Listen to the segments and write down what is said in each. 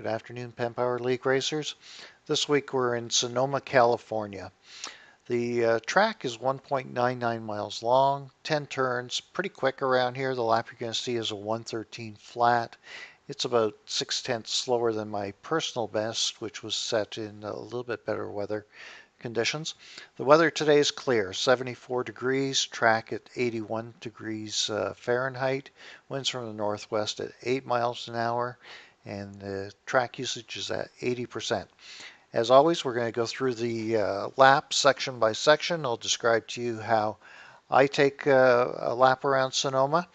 Good afternoon, PennPower League racers. This week we're in Sonoma, California. The track is 1.99 miles long, 10 turns, pretty quick around here. The lap you're going to see is a 1:13 flat. It's about 6/10 slower than my personal best, which was set in a little bit better weather conditions. The weather today is clear, 74 degrees, track at 81 degrees Fahrenheit, winds from the northwest at 8 miles an hour, and the track usage is at 80%. As always, we're going to go through the lap section by section. I'll describe to you how I take a lap around Sonoma,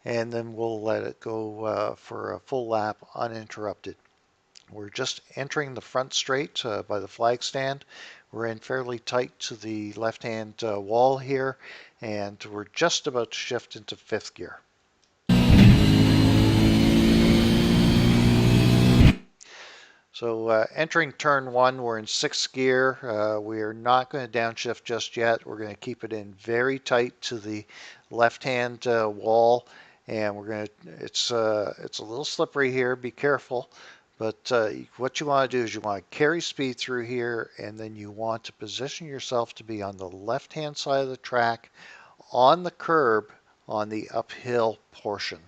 and then we'll let it go for a full lap uninterrupted. We're just entering the front straight by the flag stand. We're in fairly tight to the left-hand wall here, and we're just about to shift into fifth gear. So entering turn one, we're in sixth gear. We are not going to downshift just yet. We're going to keep it in very tight to the left-hand wall, and we're going to. It's a little slippery here. Be careful. But what you want to do is you want to carry speed through here, and then you want to position yourself to be on the left-hand side of the track on the curb on the uphill portion.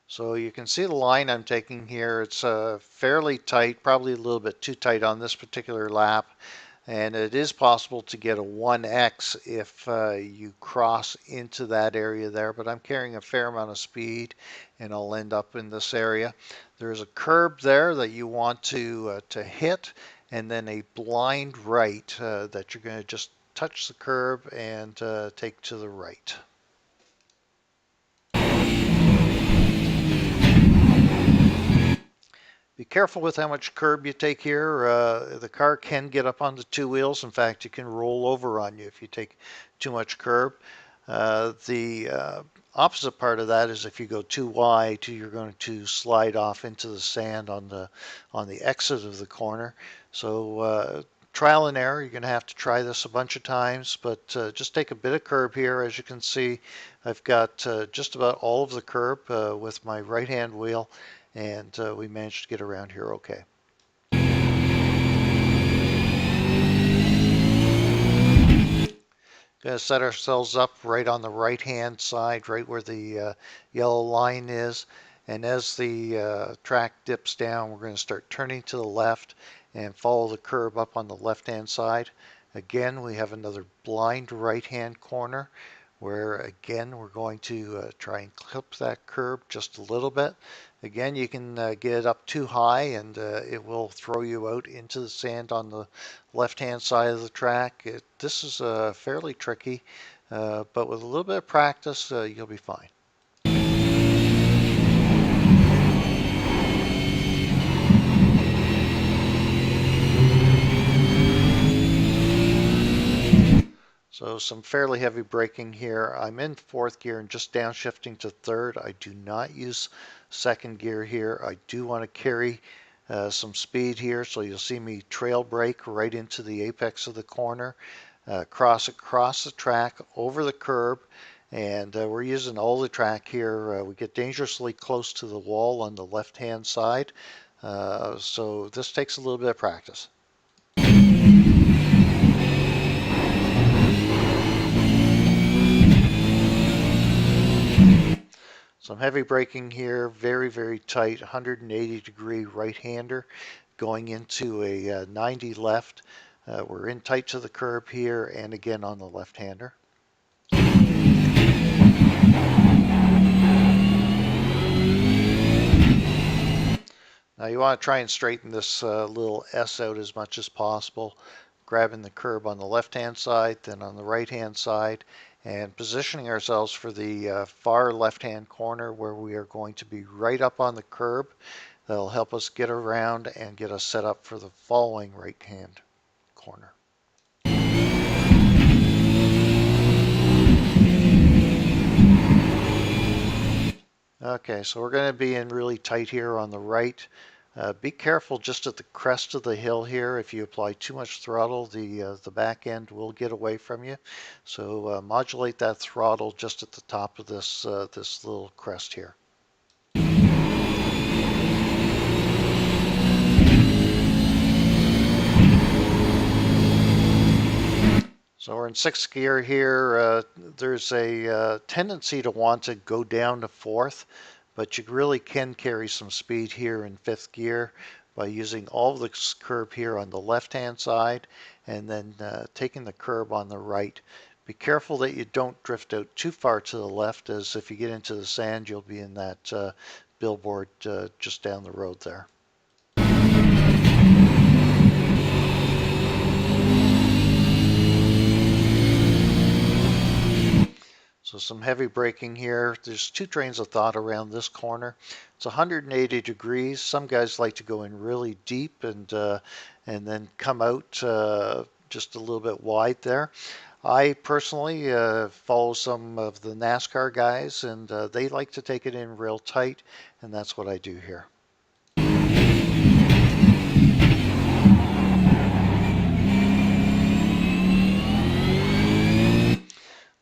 So you can see the line I'm taking here. It's fairly tight, probably a little bit too tight on this particular lap. And it is possible to get a 1x if you cross into that area there, but I'm carrying a fair amount of speed and I'll end up in this area. There's a curb there that you want to hit, and then a blind right that you're going to just touch the curb and take to the right. Be careful with how much curb you take here. The car can get up onto two wheels. In fact, it can roll over on you if you take too much curb. The opposite part of that is if you go too wide, you're going to slide off into the sand on the exit of the corner. So trial and error. You're going to have to try this a bunch of times, but just take a bit of curb here. As you can see, I've got just about all of the curb with my right-hand wheel, and we managed to get around here okay. Going to set ourselves up right on the right-hand side, right where the yellow line is. And as the track dips down, we're going to start turning to the left and follow the curb up on the left-hand side. Again, we have another blind right-hand corner where again we're going to try and clip that curb just a little bit. Again, you can get it up too high and it will throw you out into the sand on the left-hand side of the track. This is fairly tricky, but with a little bit of practice, you'll be fine. So some fairly heavy braking here. I'm in fourth gear and just downshifting to third. I do not use second gear here. I do want to carry some speed here, so you'll see me trail brake right into the apex of the corner, cross across the track over the curb, and we're using all the track here. We get dangerously close to the wall on the left-hand side, so this takes a little bit of practice. Some heavy braking here, very, very tight, 180-degree right-hander going into a 90 left. We're in tight to the curb here and again on the left-hander. Now you want to try and straighten this little S out as much as possible, grabbing the curb on the left-hand side, then on the right-hand side, and positioning ourselves for the far left-hand corner where we are going to be right up on the curb. That'll help us get around and get us set up for the following right-hand corner. Okay, so we're going to be in really tight here on the right. Be careful just at the crest of the hill here. If you apply too much throttle, the back end will get away from you. So modulate that throttle just at the top of this this little crest here. So we're in sixth gear here. There's a tendency to want to go down to fourth, but you really can carry some speed here in fifth gear by using all the curb here on the left-hand side and then taking the curb on the right. Be careful that you don't drift out too far to the left, as if you get into the sand, you'll be in that billboard just down the road there. So some heavy braking here. There's two trains of thought around this corner. It's 180 degrees. Some guys like to go in really deep and then come out just a little bit wide there. I personally follow some of the NASCAR guys, and they like to take it in real tight, and that's what I do here.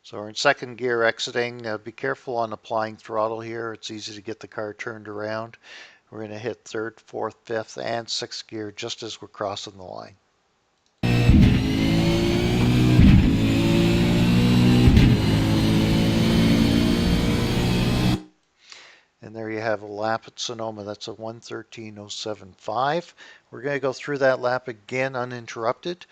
So we're in second gear exiting. Be careful on applying throttle here. It's easy to get the car turned around. We're going to hit third, fourth, fifth, and sixth gear just as we're crossing the line. And there you have a lap at Sonoma. That's a 1:13.075. We're going to go through that lap again uninterrupted.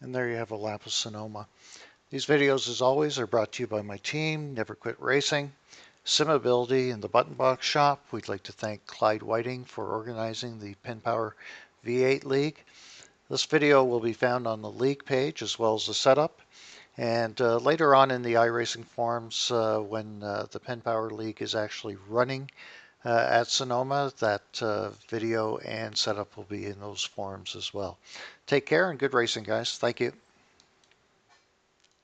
And there you have a lap of Sonoma. These videos, as always, are brought to you by my team, Never Quit Racing, Simability, and the Button Box Shop. We'd like to thank Clyde Whiting for organizing the PennPower V8 League. This video will be found on the league page as well as the setup. And later on in the iRacing forums, when the PennPower League is actually running at Sonoma, that video and setup will be in those forums as well. Take care and good racing, guys. Thank you.